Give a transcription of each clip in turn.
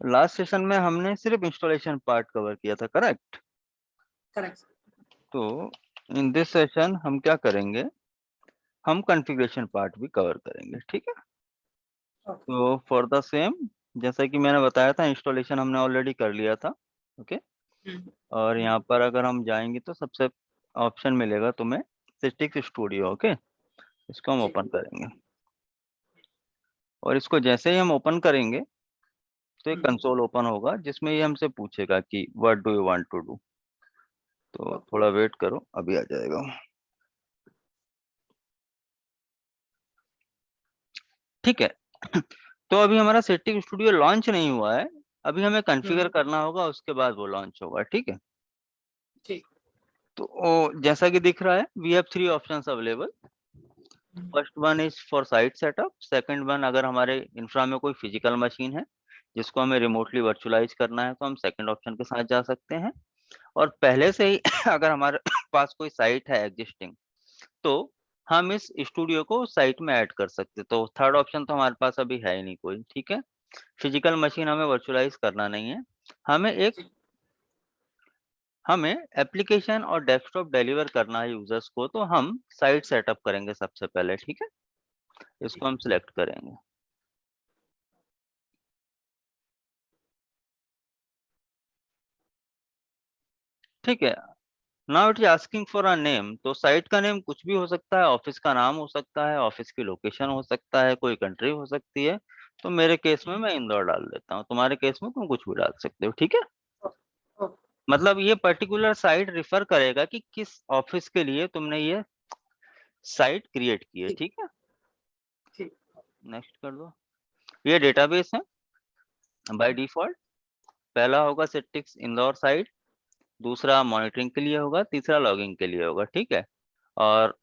Last session में हमने सिर्फ इंस्टॉलेशन पार्ट कवर किया था, करेक्ट? करेक्ट। तो इन दिस सेशन हम क्या करेंगे, हम कॉन्फ़िगरेशन पार्ट भी कवर करेंगे, ठीक है? ओके। तो फॉर द सेम, जैसा कि मैंने बताया था, इंस्टॉलेशन हमने ऑलरेडी कर लिया था, ओके? और यहाँ पर अगर हम जाएंगे तो सबसे ऑप्शन मिलेगा तुम्हें सिस्टिक्स स्टूडियो, ओके? इसको हम ओपन करेंगे और इसको जैसे ही हम ओपन करेंगे तो एक कंसोल ओपन होगा जिसमें ये हमसे पूछेगा कि what do you want to do. तो थोड़ा वेट करो, अभी आ जाएगा। ठीक है। तो अभी हमारा सेटिंग स्टूडियो लॉन्च नहीं हुआ है, अभी हमें कॉन्फ़िगर करना होगा, उसके बाद वो लॉन्च होगा, ठीक है? ठीक। तो जैसा कि दिख रहा है, we have 3 options available. First one is for site setup, second one अगर हमारे इंफ्रा में कोई फिजिकल मशीन है जिसको हमें रिमोटली वर्चुअलाइज करना है तो हम सेकंड ऑप्शन के साथ जा सकते हैं। और पहले से ही अगर हमारे पास कोई साइट है एग्जिस्टिंग तो हम इस स्टूडियो को साइट में ऐड कर सकते हैं। तो थर्ड ऑप्शन तो हमारे पास अभी है ही नहीं कोई, ठीक है? फिजिकल मशीन हमें वर्चुअलाइज करना नहीं है, हमें एप्लीकेशन और डेस्कटॉप डिलीवर करना है यूजर्स को, तो हम साइट सेटअप करेंगे सबसे पहले, ठीक है? इसको हम सिलेक्ट करेंगे। ठीक है। Now it is asking for a name, तो साइट का नेम कुछ भी हो सकता है, ऑफिस का नाम हो सकता है, ऑफिस की लोकेशन हो सकता है, कोई कंट्री हो सकती है। तो मेरे केस में मैं इंदौर डाल देता हूँ, तुम्हारे केस में तुम कुछ भी डाल सकते हो, ठीक है? मतलब ये पर्टिकुलर साइट रिफर करेगा कि किस ऑफिस के लिए तुमने ये साइट क्रिएट की है, ठीक है? ठीक। नेक्स्ट कर दो। ये डेटाबेस है बाय डिफॉल्ट। पहला होगा सेटिक्स इंदौर साइट, दूसरा मॉनिटरिंग के लिए होगा, तीसरा लॉगिंग के लिए होगा, ठीक है? और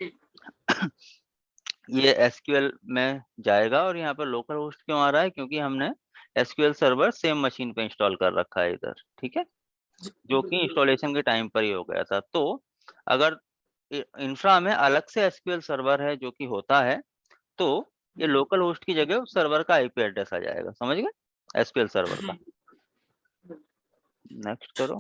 ये एसक्यूएल में जाएगा। और यहाँ पर लोकल होस्ट क्यों आ रहा है, क्योंकि हमने एसक्यूएल सर्वर सेम मशीन पे इंस्टॉल कर रखा है इधर, ठीक है? जो कि इंस्टॉलेशन के टाइम पर ही हो गया था। तो अगर इंफ्रा में अलग से एसक्यूएल सर्वर है जो कि होता है, तो ये लोकल होस्ट की जगह उस सर्वर का आईपी एड्रेस आ जाएगा, समझ गए? एसक्यूएल सर्वर का। नेक्स्ट करो।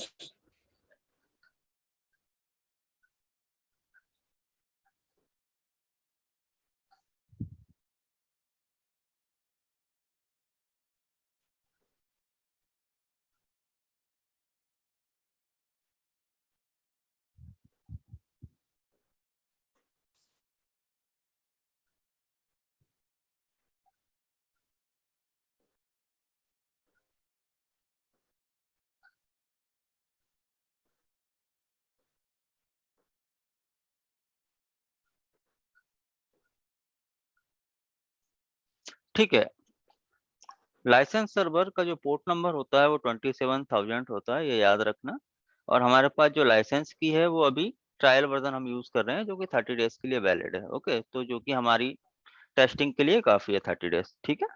ठीक है। लाइसेंस सर्वर का जो पोर्ट नंबर होता है वो 27,000 होता है, ये याद रखना। और हमारे पास जो लाइसेंस की है वो अभी ट्रायल वर्जन हम यूज कर रहे हैं जो कि 30 डेज के लिए वैलिड है, ओके? तो जो कि हमारी टेस्टिंग के लिए काफी है 30 डेज, ठीक है?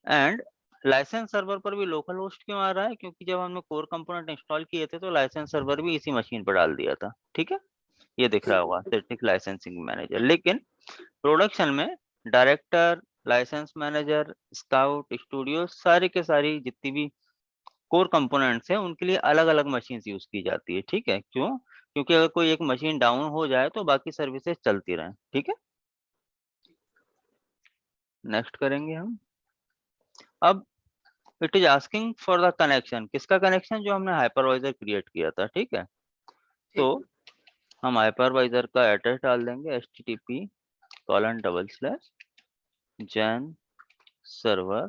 एंड लाइसेंस सर्वर पर भी लोकल होस्ट क्यों आ रहा है, क्योंकि जब हमने कोर कंपोनेंट इंस्टॉल किए थे तो लाइसेंस सर्वर भी इसी मशीन पर डाल दिया था, ठीक है? ये दिख रहा होगा सेटिक लाइसेंसिंग मैनेजर। लेकिन प्रोडक्शन में director, license manager, scout, studio, सारी के सारी जितनी भी कोर कंपोनेंट्स हैं उनके लिए अलग अलग मशीन यूज की जाती है, ठीक है? क्यों? क्योंकि अगर कोई एक मशीन डाउन हो जाए तो बाकी सर्विसेज चलती रहें, ठीक है? नेक्स्ट करेंगे हम। अब it is asking for the connection, किसका कनेक्शन? जो हमने हाइपरवाइजर क्रिएट किया था, ठीक है? तो हम हाइपरवाइजर का एड्रेस डाल देंगे http://gen server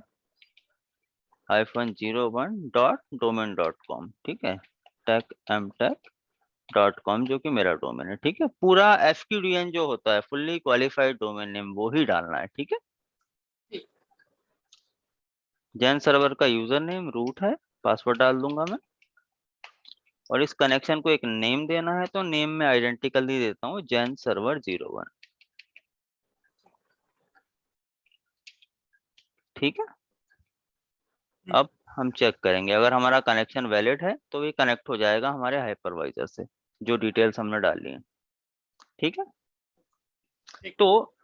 -01.domain.com, ठीक है? techmtech.com जो कि मेरा डोमेन है, ठीक है? पूरा FQDN जो होता है, फुल्ली क्वालिफाइड डोमेन नेम, वो ही डालना है, ठीक है? जैन सर्वर का यूजर नेम रूट है, पासवर्ड डाल दूंगा मैं। और इस कनेक्शन को एक नेम देना है, तो नेम में आइडेंटिकली देता हूँ जैन सर्वर 01, ठीक है? अब हम चेक करेंगे, अगर हमारा कनेक्शन वैलिड है तो ये कनेक्ट हो जाएगा हमारे हाइपरवाइजर से, जो डिटेल्स हमने डाली हैं, ठीक है? तो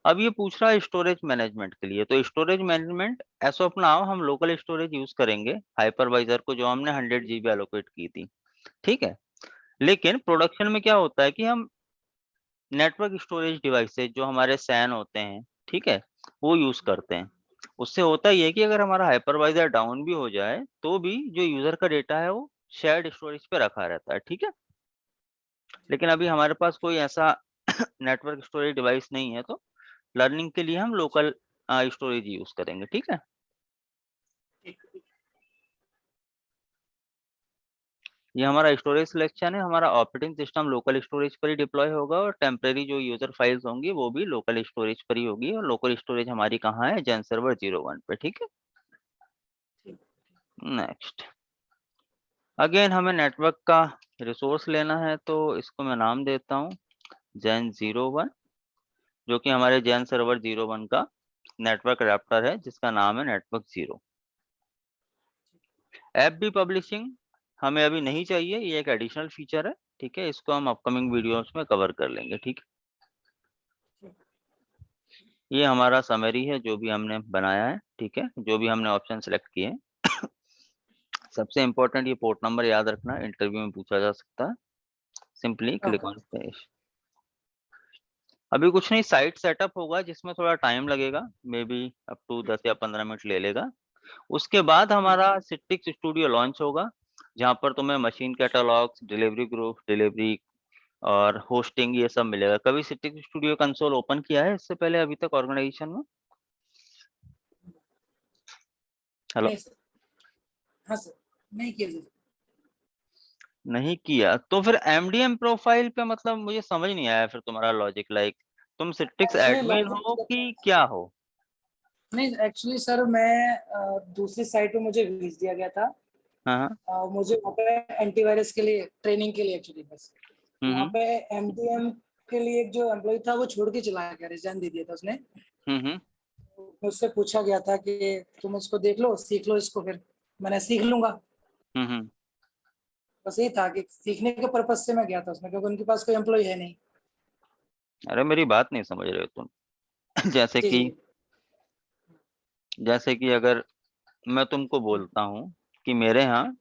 अब ये पूछ रहा है स्टोरेज मैनेजमेंट के लिए, तो storage management as of now हम लोकल स्टोरेज यूज करेंगे हाइपरवाइजर को, जो हमने 100 GB एलोकेट की थी, ठीक है। लेकिन प्रोडक्शन में क्या होता है कि हम नेटवर्क स्टोरेज डिवाइसेज जो हमारे सैन होते हैं, ठीक है, वो यूज करते हैं। उससे होता ही है कि अगर हमारा हाइपरवाइजर डाउन भी हो जाए तो भी जो यूजर का डेटा है वो शेयर्ड स्टोरेज पे रखा रहता है, ठीक है। लेकिन अभी हमारे पास कोई ऐसा नेटवर्क स्टोरेज डिवाइस नहीं है, तो लर्निंग के लिए हम लोकल स्टोरेज यूज करेंगे, ठीक है। ठीक है। ये हमारा स्टोरेज सिलेक्शन है, हमारा ऑपरेटिंग सिस्टम लोकल स्टोरेज पर ही डिप्लॉय होगा और टेम्परेरी जो यूजर फाइल्स होंगी वो भी लोकल स्टोरेज पर ही होगी। और लोकल स्टोरेज हमारी कहाँ है, जेन सर्वर 01 पे, ठीक है। ठीक। नेक्स्ट, अगेन हमें नेटवर्क का रिसोर्स लेना है, तो इसको मैं नाम देता हूँ जेन 01, जो कि हमारे जेन सर्वर 01 का नेटवर्क अडेप्टर है जिसका नाम है नेटवर्क 0। ऐप भी पब्लिशिंग हमें अभी नहीं चाहिए, ये एक एडिशनल फीचर है, ठीक है। इसको हम अपकमिंग वीडियोस में कवर कर लेंगे, ठीक है। ये हमारा समरी है जो भी हमने बनाया है, ठीक है, जो भी हमने ऑप्शन सेलेक्ट किए हैं। सबसे इंपॉर्टेंट ये पोर्ट नंबर याद रखना, इंटरव्यू में पूछा जा सकता है। Simply click okay. On finish. अभी कुछ नहीं, साइट सेटअप होगा जिसमें थोड़ा टाइम लगेगा, मे बी अप टू 10 या 15 मिनट ले लेगा। उसके बाद हमारा सिट्रिक्स स्टूडियो लॉन्च होगा, जहाँ पर तुम्हें machine catalogues, delivery group, delivery और होस्टिंग ये सब मिलेगा। कभी सिट्रिक्स स्टूडियो कंसोल ओपन किया है इससे पहले अभी तक ऑर्गेनाइजेशन में? हेलो? नहीं सर। हाँ सर, नहीं किया सर। नहीं किया तो फिर एमडीएम प्रोफाइल पे, मतलब मुझे समझ नहीं आया फिर तुम्हारा लॉजिक, लाइक तुम सिट्रिक्स एक्चुअली एडमिन हो कि क्या हो? नहीं, एक्चुअली सर मैं दूसरी साइट पे मुझे भेज दिया गया था। हाँ हाँ। मुझे वहाँ पे एंटीवायरस के लिए ट्रेनिंग के लिए एक्चुअली बस वहाँ हम्म पे एमडीएम के लिए एक जो एम्प्लॉय था वो छोड़ के चला गया, रिजाइन दे दिया था उसने। हम्म। मुझसे पूछा गया था कि तुम इसको देख लो, सीख लो इसको, फिर मैंने सीख लूंगा। हम्म। बस यही था कि सीखने के पर्पज से मैं गया था उसमें, क्योंकि उनके पास कोई एम्प्लॉय है नहीं। अरे मेरी बात नहीं समझ रहे हो तुम। जैसे जी जी कि जी। जैसे कि अगर मैं तुमको बोलता हूँ कि मेरे यहाँ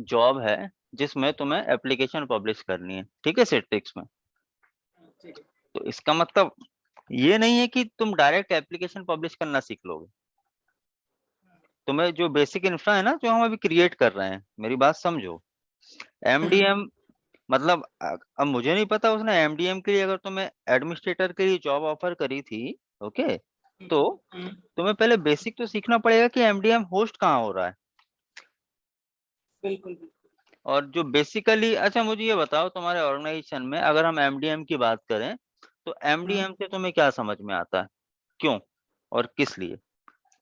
जॉब है जिसमें तुम्हें एप्लीकेशन पब्लिश करनी है, ठीक है, सिट्रिक्स में। ठीक है। तो इसका मतलब ये नहीं है कि तुम डायरेक्ट एप्लीकेशन पब्लिश करना सीख लोगे। तुम्हें जो बेसिक इंफ्रा है ना, जो हम अभी क्रिएट कर रहे हैं, मेरी बात समझो। एमडीएम मतलब अब मुझे नहीं पता उसने एमडीएम के लिए अगर तुम्हें एडमिनिस्ट्रेटर के लिए जॉब ऑफर करी थी, ओके, तो तुम्हें पहले बेसिक तो सीखना पड़ेगा कि एमडीएम होस्ट कहाँ हो रहा है। बिल्कुल बिल्कुल। और जो बेसिकली, अच्छा मुझे ये बताओ, तुम्हारे ऑर्गेनाइजेशन में अगर हम एमडीएम की बात करें तो एमडीएम से तुम्हें क्या समझ में आता है, क्यों और किस लिए?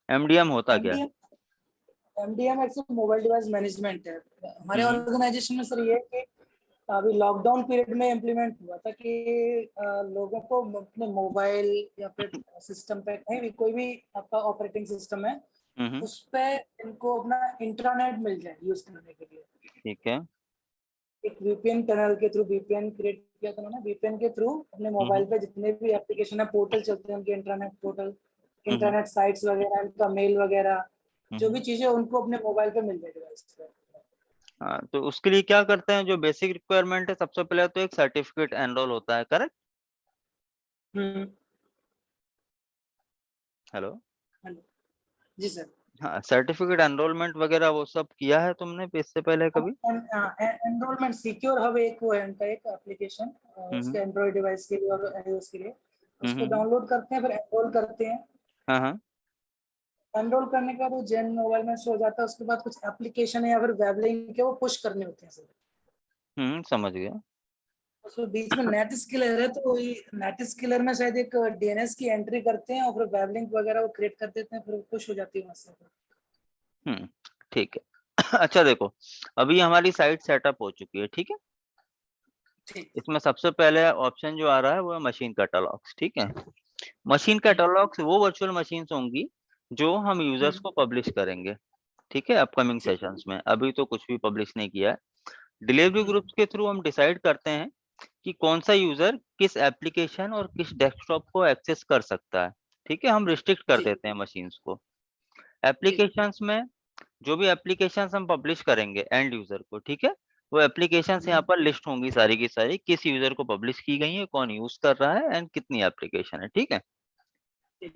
एमडीएम होता क्या है? MDM MDM actually mobile device management है हमारे हम्म ऑर्गेनाइजेशन में सर। ये है कि अभी लॉकडाउन पीरियड में इम्प्लीमेंट हुआ था कि लोगों को अपने मोबाइल या फिर सिस्टम पे कहीं भी कोई भी आपका ऑपरेटिंग सिस्टम है हम्म। उस पे इनको अपना इंट्रानेट मिल जाए यूज करने के लिए। ठीक है। एक वीपीएन टनल के थ्रू वीपीएन क्रिएट किया था उन्होंने। वीपीएन के थ्रू अपने मोबाइल पे जितने भी एप्लीकेशन है, पोर्टल चलते हैं उनके, इंटरनेट पोर्टल, हम्म इंटरनेट साइट्स वगैरह, उनका मेल वगैरह, जो हम्म। भी चीजें उनको अपने मोबाइल पे मिल जाए डिवाइस पे। हाँ, तो उसके लिए क्या करते हैं, जो बेसिक रिक्वायरमेंट है, सबसे पहले तो एक सर्टिफिकेट एनरोल होता है, करेक्ट? हम्म। हेलो? हेलो। जी सर। हाँ, सर्टिफिकेट एनरोलमेंट वगैरह वो सब किया है तुमने इससे पहले कभी? एनरोलमेंट सिक्योर हब एक वो है उनका, एक एप्लीकेशन उसके हम्म एंड्रॉइड डिवाइस के लिए और आईओएस के लिए। उसको हम्म। डाउनलोड करते हैं, फिर एनरोल करते हैं। हाँ हाँ। एनरोल करने के बाद वो जेन मोबाइल में शो हो जाता है। उसके बाद कुछ एप्लीकेशन है या फिर वेब लिंक है वो पुश करने होते हैं सर। समझ गया। उसमें बीच में नेट स्किलर है, तो नेट स्किलर में शायद एक डीएनएस की एंट्री करते हैं और फिर वेब लिंक वगैरह वो क्रिएट कर देते हैं, फिर वो पुश हो जाती है वहां से। ठीक है। अच्छा देखो, अभी हमारी साइट सेटअप हो चुकी है, ठीक है। ठीक। इसमें सबसे पहले ऑप्शन जो आ रहा है वो है मशीन कैटलॉग्स, ठीक है। मशीन कैटलॉग्स वो वर्चुअल मशीन्स होंगी जो हम यूजर्स को पब्लिश करेंगे, ठीक है, अपकमिंग ठीक। सेशंस में। अभी तो कुछ भी पब्लिश नहीं किया है। डिलीवरी ग्रुप्स के थ्रू हम डिसाइड करते हैं कि कौन सा यूजर किस एप्लीकेशन और किस डेस्कटॉप को एक्सेस कर सकता है। ठीक है, हम रिस्ट्रिक्ट कर जी देते हैं मशीन्स को। जी एप्लीकेशंस में जो भी एप्लीकेशंस हम पब्लिश करेंगे एंड यूजर को, ठीक है, वो एप्लीकेशंस यहाँ पर लिस्ट होंगी सारी की सारी, किस यूजर को पब्लिश की गई है, कौन यूज कर रहा है एंड कितनी एप्लीकेशन है। ठीक है, जी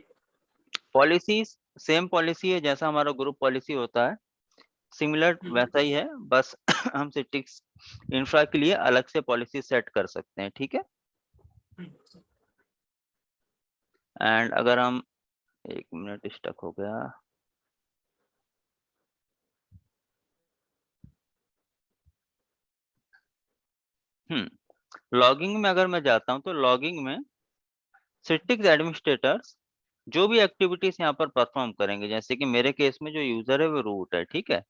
पॉलिसीज सेम पॉलिसी है जैसा हमारा ग्रुप पॉलिसी होता है, सिमिलर वैसा ही है, बस हम सिटिक्स इंफ्रा के लिए अलग से पॉलिसी सेट कर सकते हैं। ठीक है, एंड अगर हम 1 मिनट स्टक हो गया। लॉगिंग में अगर मैं जाता हूं तो लॉगिंग में सिटिक्स एडमिनिस्ट्रेटर्स जो भी एक्टिविटीज यहाँ पर परफॉर्म करेंगे, जैसे कि मेरे केस में जो यूजर है वो रूट है। ठीक है,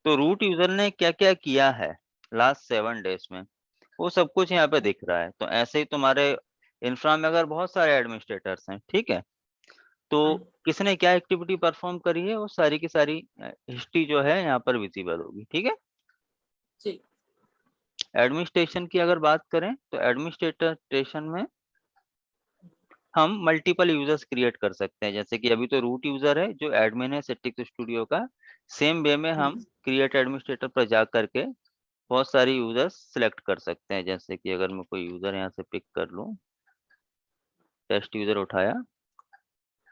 तो रूट यूजर ने क्या क्या किया है लास्ट 7 डेज में, वो सब कुछ यहाँ पे दिख रहा है। तो ऐसे ही तुम्हारे इंफ्रा में अगर बहुत सारे एडमिनिस्ट्रेटर्स हैं, ठीक है, तो किसने क्या एक्टिविटी परफॉर्म करी है वो सारी की सारी हिस्ट्री जो है यहाँ पर विजिबल होगी। ठीक है, जी एडमिनिस्ट्रेशन की अगर बात करें तो एडमिनिस्ट्रेशन में हम मल्टीपल यूजर्स क्रिएट कर सकते हैं, जैसे कि अभी तो रूट यूजर है जो एडमिन है सिटिक्स स्टूडियो का। सेम वे में हम क्रिएट एडमिनिस्ट्रेटर पर जा करके बहुत सारी यूजर्स सिलेक्ट कर सकते हैं, जैसे कि अगर मैं कोई यूजर यहाँ से पिक कर लूँ, टेस्ट यूजर उठाया,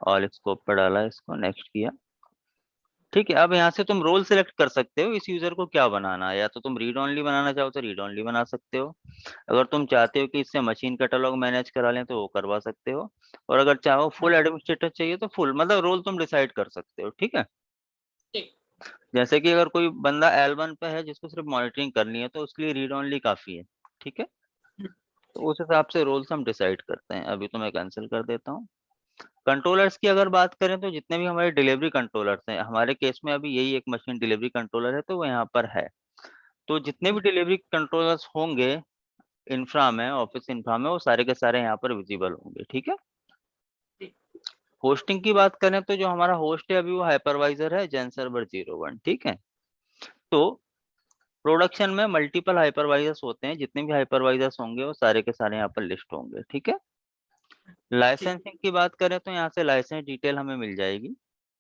ऑल स्कोप पर डाला, इसको नेक्स्ट किया। ठीक है, अब यहाँ से तुम रोल सिलेक्ट कर सकते हो इस यूजर को क्या बनाना है, या तो तुम रीड ओनली बनाना चाहो तो रीड ओनली बना सकते हो, अगर तुम चाहते हो कि इससे मशीन कैटलॉग मैनेज करा लें तो वो करवा सकते हो, और अगर चाहो फुल एडमिनिस्ट्रेटर चाहिए तो फुल, मतलब रोल तुम डिसाइड कर सकते हो। ठीक है, ठीक जैसे कि अगर कोई बंदा L1 पे है जिसको सिर्फ मॉनिटरिंग करनी है तो उसके लिए रीड ओनली काफी है। ठीक है, तो उस हिसाब से रोल्स हम डिसाइड करते हैं। अभी तो मैं कैंसिल कर देता हूँ। कंट्रोलर्स की अगर बात करें तो जितने भी हमारे डिलीवरी कंट्रोलर्स हैं, हमारे केस में अभी यही एक मशीन डिलीवरी कंट्रोलर है तो वो यहाँ पर है, तो जितने भी डिलीवरी कंट्रोलर्स होंगे इंफ्रा में, ऑफिस इंफ्रा में, वो सारे के सारे यहाँ पर विजिबल होंगे। ठीक है, होस्टिंग की बात करें तो जो हमारा होस्ट है अभी वो हाइपरवाइजर है जेन सर्वर 01। ठीक है, तो प्रोडक्शन में मल्टीपल हाइपरवाइजर्स होते हैं, जितने भी हाइपरवाइजर्स होंगे वो सारे के सारे यहाँ पर लिस्ट होंगे। ठीक है, ठीक लाइसेंसिंग की बात करें तो यहाँ से लाइसेंस डिटेल हमें मिल जाएगी,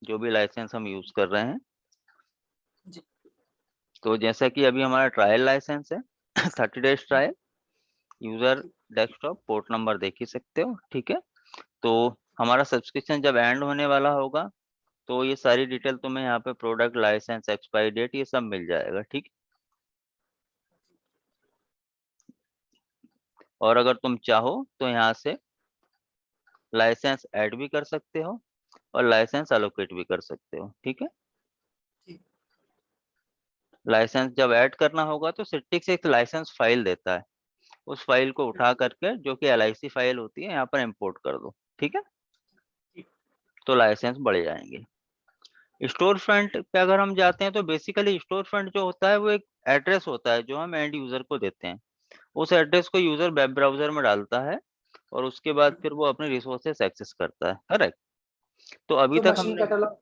जो भी लाइसेंस हम यूज कर रहे हैं। जी तो जैसा कि अभी हमारा ट्रायल लाइसेंस है 30 days trial, user desktop port number देख ही सकते हो। ठीक है, तो हमारा सब्सक्रिप्शन जब एंड होने वाला होगा तो ये सारी डिटेल तुम्हें यहाँ पे प्रोडक्ट लाइसेंस एक्सपायरी डेट ये सब मिल जाएगा। ठीक, और अगर तुम चाहो तो यहाँ से लाइसेंस ऐड भी कर सकते हो और लाइसेंस अलोकेट भी कर सकते हो। ठीक है, ठीक लाइसेंस जब ऐड करना होगा तो सिट्रिक्स एक लाइसेंस फाइल देता है, उस फाइल को उठा करके जो कि LIC फाइल होती है यहाँ पर इंपोर्ट कर दो। ठीक है, तो लाइसेंस बढ़ जाएंगे। स्टोर फ्रंट पे अगर हम जाते हैं तो बेसिकली स्टोर फ्रंट जो होता है वो एक एड्रेस होता है जो हम एंड यूजर को देते हैं, उस एड्रेस को यूजर वेब ब्राउजर में डालता है और उसके बाद फिर वो अपने रिसोर्सेस एक्सेस करता है। करेक्ट, तो अभी जो तक मशीन हमने, कैटलॉग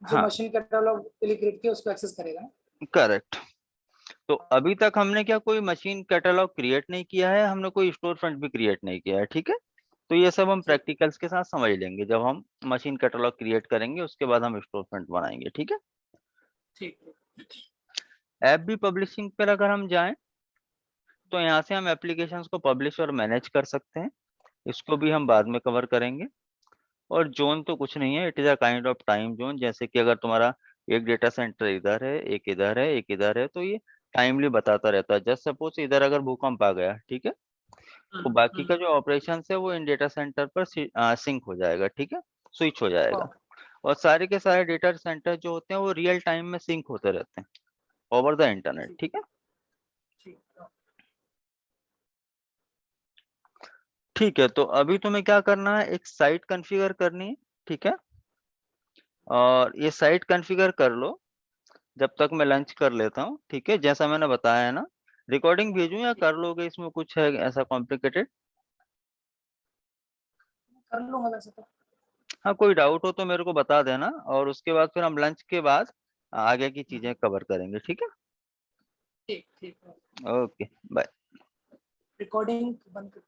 जो हाँ मशीन कैटलॉग के लिए क्रिएट किया उसको एक्सेस करेगा ना। करेक्ट, तो अभी तक हमने क्या कोई मशीन कैटलॉग क्रिएट नहीं किया है, हमने कोई स्टोर फ्रंट भी क्रिएट नहीं किया है। ठीक है, तो ये सब हम ठीक प्रैक्टिकल्स के साथ समझ लेंगे, जब हम मशीन कैटलॉग क्रिएट करेंगे उसके बाद हम स्टोर फ्रंट बनाएंगे। ठीक है, ठीक ऐप भी पब्लिशिंग पर अगर हम जाएं तो यहाँ से हम एप्लीकेशंस को पब्लिश और मैनेज कर सकते हैं, इसको भी हम बाद में कवर करेंगे। और जोन तो कुछ नहीं है, it is a kind of time zone, जैसे कि अगर तुम्हारा एक डेटा सेंटर इधर है, एक इधर है, एक इधर है, तो ये टाइमली बताता रहता है। जस्ट सपोज इधर अगर भूकंप आ गया, ठीक है, तो बाकी का जो ऑपरेशन है वो इन डेटा सेंटर पर सिंक हो जाएगा। ठीक है, स्विच हो जाएगा, और सारे के सारे डेटा सेंटर जो होते हैं वो रियल टाइम में सिंक होते रहते हैं ओवर द इंटरनेट। ठीक ठीक है, ठीक ठीक है, तो अभी तुम्हें क्या करना है, एक साइट कॉन्फ़िगर करनी है। ठीक है, और ये साइट कॉन्फ़िगर कर लो जब तक मैं लंच कर लेता हूँ। ठीक है, जैसा मैंने बताया है ना, रिकॉर्डिंग भेजूं या ठीक कर लोगे, इसमें कुछ है ऐसा कॉम्प्लिकेटेड? कर लूंगा वैसे तो। हाँ, कोई डाउट हो तो मेरे को बता देना, और उसके बाद फिर हम लंच के बाद आगे की चीजें कवर करेंगे। ठीक है, ठीक ठीक ओके बाय। रिकॉर्डिंग बंद कर।